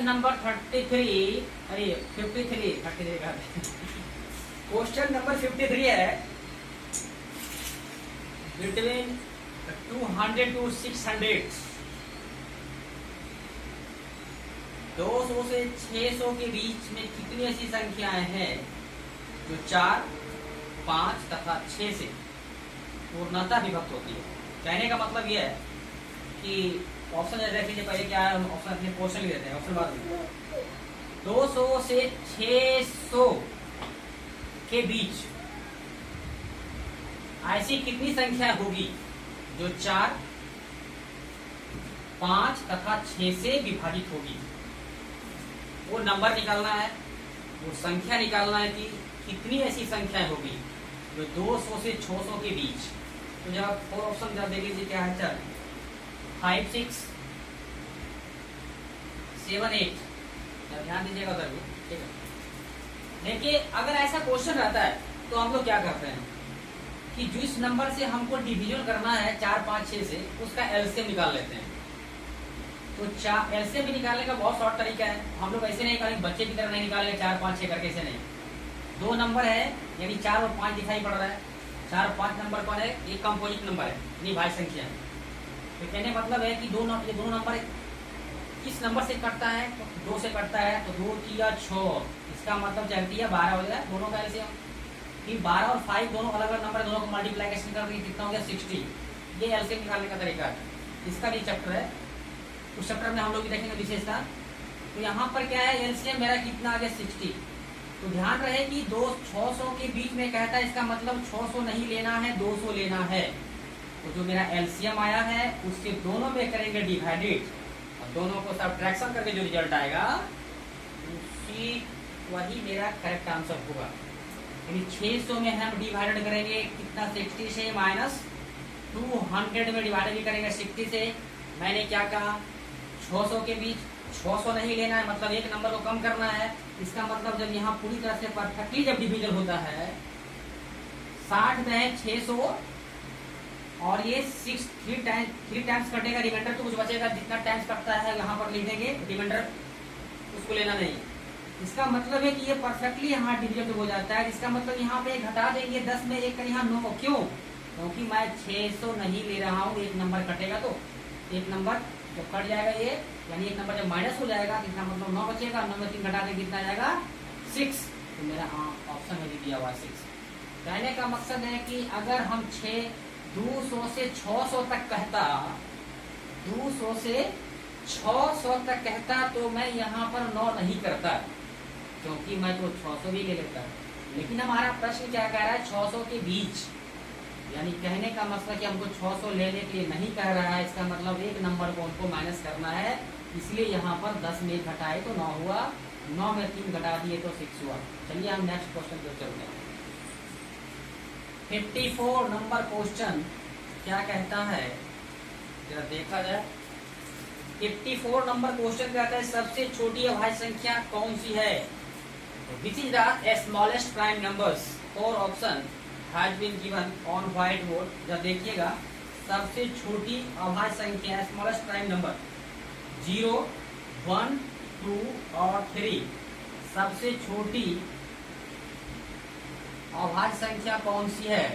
Number 33, अरे 53, 33 का question number 53 है, बिटवीन 200 to 600, 200 से 600 के बीच में कितनी ऐसी संख्याएं हैं जो 4, 5 तथा 6 से पूर्णतः विभक्त होती है। कहने का मतलब यह है कि ऑप्शन देख लीजिए, पहले क्या है, ऑप्शन अपने क्वेश्चन लिख देते हैं, ऑप्शन बाद में 200 से 600 के बीच ऐसी कितनी संख्या होगी जो 4, 5 तथा 6 से विभाजित होगी। वो नंबर निकालना है, वो संख्या निकालना है कि कितनी ऐसी संख्याएं होगी जो 200 से 600 के बीच। तो जब आप फोर ऑप्शन जब देख लीजिए क्या है, 4, 5, 6, 7, 8, ध्यान दीजिएगा उधर भी, ठीक है। देखिए अगर ऐसा क्वेश्चन रहता है तो हम लोग क्या करते हैं कि जिस नंबर से हमको डिवीजन करना है 4, 5, 6 से, उसका एलसीएम निकाल लेते हैं। तो एलसीएम भी निकालने का बहुत शॉर्ट तरीका है, हम लोग ऐसे नहीं निकालेंगे, बच्चे की तरह नहीं निकालेंगे 4, 5, 6 करके, ऐसे नहीं। 2 नंबर है यानी 4 और 5 दिखाई पड़ रहा है, 4 और 5 नंबर कौन है, एक कंपोजिट नंबर है, यानी भाज्य संख्या है। तो कहने मतलब है कि ये दो नंबर किस नंबर से कटता है, तो 2 से कटता है, तो 2 किया 6, इसका मतलब चलती है 12 हो गया दोनों का एलसीएम। फिर 12 और 5 दोनों अलग अलग नंबर है, दोनों को मल्टीप्लाइकेशन करके कितना हो गया 60। ये एलसीएम निकालने का तरीका है, इसका भी चैप्टर है, उस चैप्टर में हम लोग देखेंगे विशेषता। तो यहाँ पर क्या है, एलसीएम मेरा कितना आ गया 60। तो ध्यान रहे कि 600 के बीच में कहता है, इसका मतलब 600 नहीं लेना है, 200 लेना है। तो जो मेरा एलसीएम आया है उसके दोनों में करेंगे डिवाइडेड, और दोनों को सब्ट्रैक्शन करके जो रिजल्ट आएगा वही मेरा करेक्ट आंसर होगा। यानी 600 में हम डिवाइडेड करेंगे कितना, 60 से, माइनस 200 में डिवाइडेड भी करेंगे 60 से। मैंने क्या कहा, 600 के बीच 600 नहीं लेना है, मतलब एक नंबर को कम करना है। इसका मतलब जब यहाँ पूरी तरह से परफेक्टली जब डिवीजन होता है, 60 में है 600 और ये 3 टाइम्स कटेगा, रिमाइंडर तो कुछ बचेगा, जितना टाइम्स कटता है यहाँ पर लिख देंगे, रिमाइंडर उसको लेना नहीं। इसका मतलब है कि ये परफेक्टली यहाँ डिवीजन हो जाता है। इसका मतलब यहाँ पे घटा देंगे 10 में 1 का यहाँ 9, क्यों, क्योंकि मैं 600 नहीं ले रहा हूँ, एक नंबर कटेगा, तो एक नंबर जब कट जाएगा ये, यानी एक नंबर जब माइनस हो जाएगा, इसका मतलब 9 बचेगा, 9 में 3 घटा देंगे कितना जाएगा 6। तो मेरा ऑप्शन में भी दिया हुआ 6। कहने का मकसद है कि अगर हम 200 से 600 तक कहता, 200 से 600 तक कहता, तो मैं यहाँ पर 9 नहीं करता, क्योंकि मैं तो 600 भी ले लेता। लेकिन हमारा प्रश्न क्या कह रहा है, 600 के बीच, यानी कहने का मतलब कि हमको 600 लेने के लिए नहीं कह रहा है। इसका मतलब एक नंबर को हमको माइनस करना है, इसलिए यहाँ पर 10 में 1 घटाए तो 9 हुआ, 9 में 3 घटा दिए तो 6 हुआ। चलिए हम नेक्स्ट क्वेश्चन पे चलते हैं। 54 नंबर क्वेश्चन क्या कहता है, जरा देखा जाए। 54 नंबर क्वेश्चन कहता है सबसे छोटी अभाज्य संख्या कौन सी है। Which is the smallest prime numbers. 4 option has been given on white board. जब देखिएगा सबसे छोटी अभाज्य संख्या, स्मॉलेस्ट प्राइम नंबर 0, 1, 2 और 3। सबसे छोटी अभाज्य संख्या कौन सी है।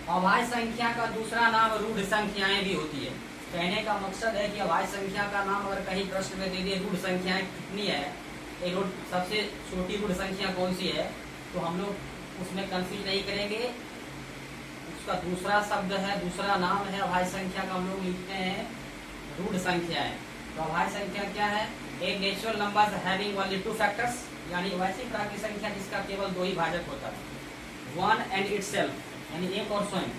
अभाज्य संख्या का दूसरा नाम रूढ़ संख्याएं भी होती है। कहने का मकसद है कि अभाज्य संख्या का नाम अगर कहीं प्रश्न में दे दिए रूढ़ संख्याएं कितनी है, सबसे छोटी रूढ़ संख्या कौन सी है, तो हम लोग उसमें कंफ्यूज नहीं करेंगे। उसका दूसरा शब्द है, दूसरा नाम है अभाज्य संख्या का, हम लोग लिखते हैं रूढ़ संख्याएं। तो अभाज्य संख्या क्या है, एक natural number having only 2 factors, यानी वैसी प्राकृतिक संख्या जिसका केवल 2 ही भाजक होता है। 1 एंड इटसेल्फ, यानी एक और स्वयं।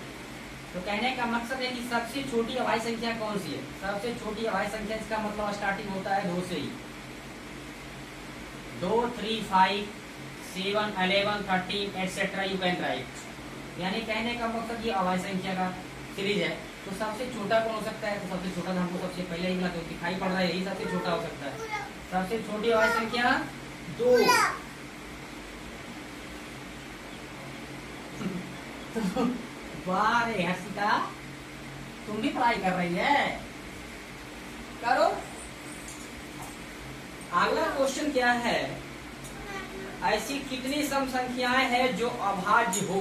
तो कहने का मकसद है कि सबसे छोटी अभाज्य संख्या कौन सी है। सबसे छोटी अभाज्य संख्या, इसका मतलब स्टार्टिंग होता है 2 से ही। 2, 3, 5, 7, 11, 13 एटसेट्रा यू कैन राइट। यानी कहने का मकसद ये अभाज्य संख्या का सीरीज है। तो सबसे छोटा कौन हो सकता है, तो सबसे छोटा हमको सबसे पहले ही मिला, तो दिखाई पड़ रहा है यही सबसे छोटा हो सकता है। सबसे छोटी अभाज्य संख्या 2। वाह रे हर्षिता, तुम भी पढ़ाई कर रही है, करो। अगला क्वेश्चन क्या है, ऐसी कितनी सम संख्याएं हैं जो अभाज्य हो,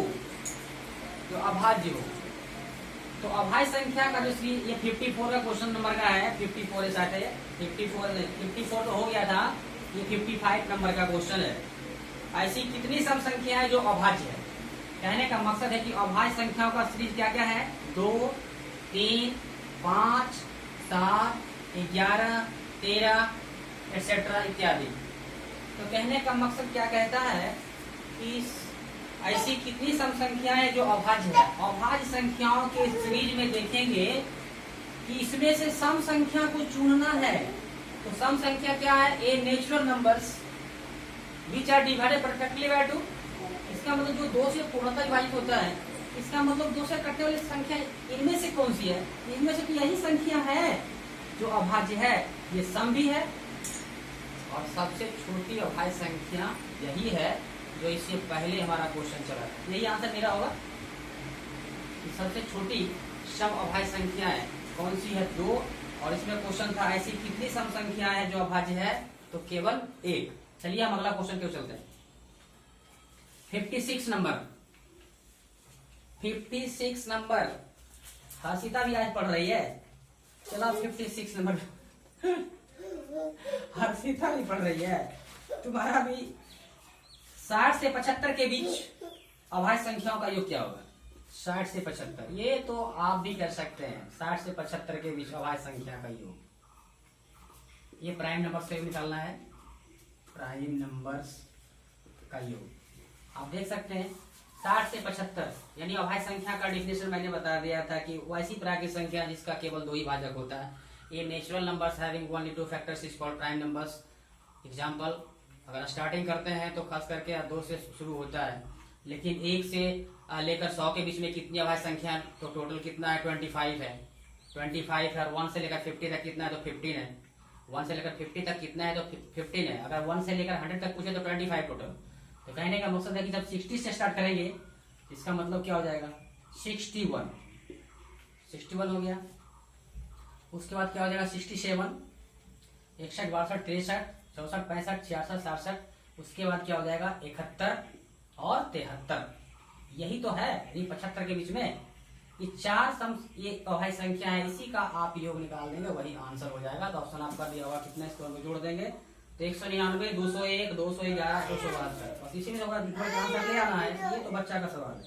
जो अभाज्य हो। तो अभाज्य संख्या का जो ये 54 का क्वेश्चन नंबर का है, 54 के साथ है, 54 तो हो गया था, ये 55 नंबर का क्वेश्चन है। ऐसी कितनी सम संख्याएं जो अभाज्य है। कहने का मकसद है कि अभाज्य संख्याओं का सीरीज क्या क्या है, 2, 3, 5, 7, 11, 13 एक्सेट्रा इत्यादि। तो कहने का मकसद क्या कहता है कि ऐसी कितनी सम संख्याएं जो अभाज्य है। अभाज्य संख्याओं के सीरीज में देखेंगे कि इसमें से सम संख्या को चुनना है। तो सम संख्या क्या है, a natural numbers which are divided perfectly by 2। इसका मतलब जो 2 से पूर्णतः विभाजित होता है, इसका मतलब 2 से कटने वाली संख्या इनमें से कौन सी है, इनमें से तो यही संख्या है जो अभाज्य है। ये सम भी है और सबसे छोटी अभाज्य संख्या यही है जो इससे पहले हमारा क्वेश्चन चला। यही आंसर मेरा होगा कि सबसे छोटी सम अभाज्य संख्या है कौन सी है, 2। और इसमें क्वेश्चन था ऐसी कितनी सम संख्या है जो अभाज्य है, तो केवल 1। चलिए हम अगला क्वेश्चन क्यों चलते हैं। 56 नंबर, 56 नंबर। हर्षिता भी आज पढ़ रही है। चलो 56 नंबर हर्षिता भी पढ़ रही है। तुम्हारा भी 60 से 75 के बीच अभाज्य संख्याओं का योग क्या होगा। 60 से 75, ये तो आप भी कर सकते हैं। 60 से 75 के बीच अभाज्य संख्या का योग, ये प्राइम नंबर से निकालना है। प्राइम नंबर्स का योग आप देख सकते हैं 60 से 75, यानी अभाज्य संख्या का डिफिनेशन मैंने बता दिया था कि वैसी प्रकार की संख्या जिसका केवल 2 ही भाजक होता है। ये natural numbers having only 2 factors is called prime numbers. Example, अगर स्टार्टिंग करते हैं तो खास करके 2 से शुरू होता है, लेकिन 1 से लेकर 100 के बीच में कितनी अभाज्य संख्या, तो टोटल कितना है, 25 है। 25 है। 1 से लेकर 50 तक कितना है, तो 15 है। 1 से लेकर 50 तक कितना है, तो 15 है। अगर 1 से लेकर 100 तक पूछे तो 25 टोटल। तो कहने का मकसद है कि जब 60 से स्टार्ट करेंगे, इसका मतलब क्या हो जाएगा, 61 हो गया। उसके बाद क्या हो जाएगा, 67, 61, 62, 63, 64, 65, 66, 67। उसके बाद क्या हो जाएगा, 71 और 73। यही तो है, यदि 75 के बीच में ये 4 सम ये अभाज्य संख्या है, इसी का आप योग निकाल देंगे, वही आंसर हो जाएगा। तो ऑप्शन आपका दिया होगा, कितना इसको हम जोड़ देंगे, तो 199, 201, 211, 272। बस इसी में आंसर ले आना है। ये तो बच्चा का सवाल है।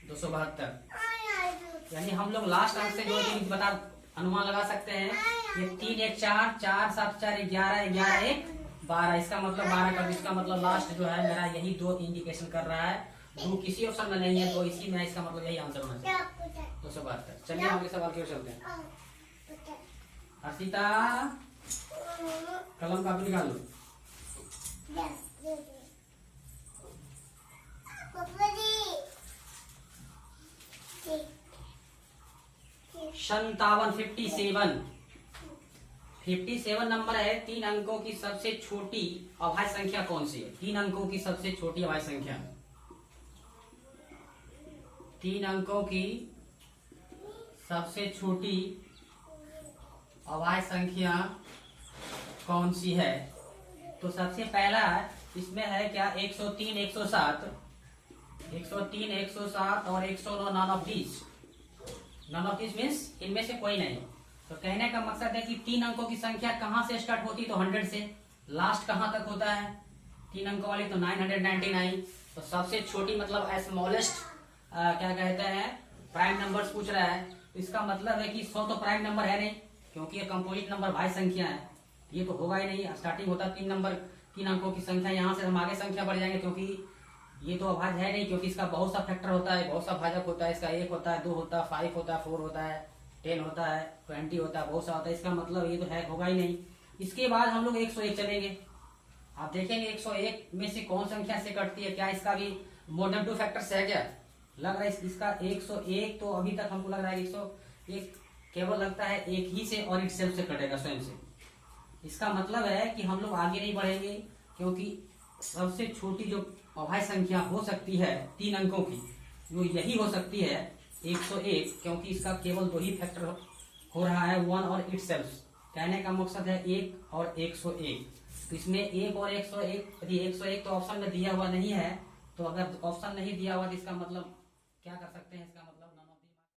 272, यानी हम लोग लास्ट अंक से जोड़ के बता अनुमान लगा सकते हैं। ये 3 1 4, 4 7 4 11, 11 1 12। इसका मतलब 12 का, इसका मतलब लास्ट जो है मेरा यही 2 इंडिकेशन कर रहा है। 2 किसी ऑप्शन में नहीं है, तो इसी में इसका मतलब यही आंसर होना चाहिए, 272। चलिए अगले सवाल की ओर चलते हैं। हर्षिता कलम कापी निकाल लो। 57, 57 नंबर है। 3 अंकों की सबसे छोटी अभाज्य संख्या कौन सी है। 3 अंकों की सबसे छोटी अभाज्य संख्या, 3 अंकों की सबसे छोटी अभाज्य संख्या कौन सी है। तो सबसे पहला इसमें है क्या, 103, 107, 103, 107 और 109। नॉन ऑफ दिस मीन्स इनमें से कोई नहीं। तो कहने का मकसद है कि 3 अंकों की संख्या कहां से स्टार्ट होती, तो 100 से। लास्ट कहां तक होता है 3 अंकों वाली, तो 999। तो सबसे छोटी मतलब स्मॉलेस्ट क्या कहते हैं, प्राइम नंबर्स पूछ रहा है। तो इसका मतलब है कि 100 तो प्राइम नंबर है नहीं, क्योंकि ये कंपोजिट नंबर भाज्य संख्या है, ये तो होगा ही नहीं। स्टार्टिंग होता 3 अंकों की संख्या, यहाँ से हम आगे संख्या बढ़ जाएंगे, क्योंकि ये तो अभाज्य है नहीं, क्योंकि इसका बहुत सा फैक्टर होता है, बहुत सा भाजक होता है। इसका 1 होता है, 2 होता है, 5 होता है, 4 होता है, 10 होता है, 20 होता है, बहुत सा होता है। इसका मतलब ये तो है, होगा ही नहीं। इसके बाद हम लोग 101 चलेंगे। आप देखेंगे 101 में से कौन संख्या से कटती है, क्या इसका भी मोर देन 2 फैक्टर्स है, क्या लग रहा है इसका 101। तो अभी तक हमको लग रहा है 101 केवल लगता है एक ही से और इट सेल्फ से कटेगा, स्वयं से। इसका मतलब है कि हम लोग आगे नहीं बढ़ेंगे, क्योंकि सबसे छोटी जो अभाज्य संख्या हो सकती है 3 अंकों की, वो यही हो सकती है 101, क्योंकि इसका केवल 2 ही फैक्टर हो रहा है 1 और इटसेल्फ। कहने का मकसद है 1 और 101। तो इसमें 1 और 101, यदि 101 तो ऑप्शन में दिया हुआ नहीं है, तो अगर ऑप्शन नहीं दिया हुआ तो इसका मतलब क्या कर सकते हैं, इसका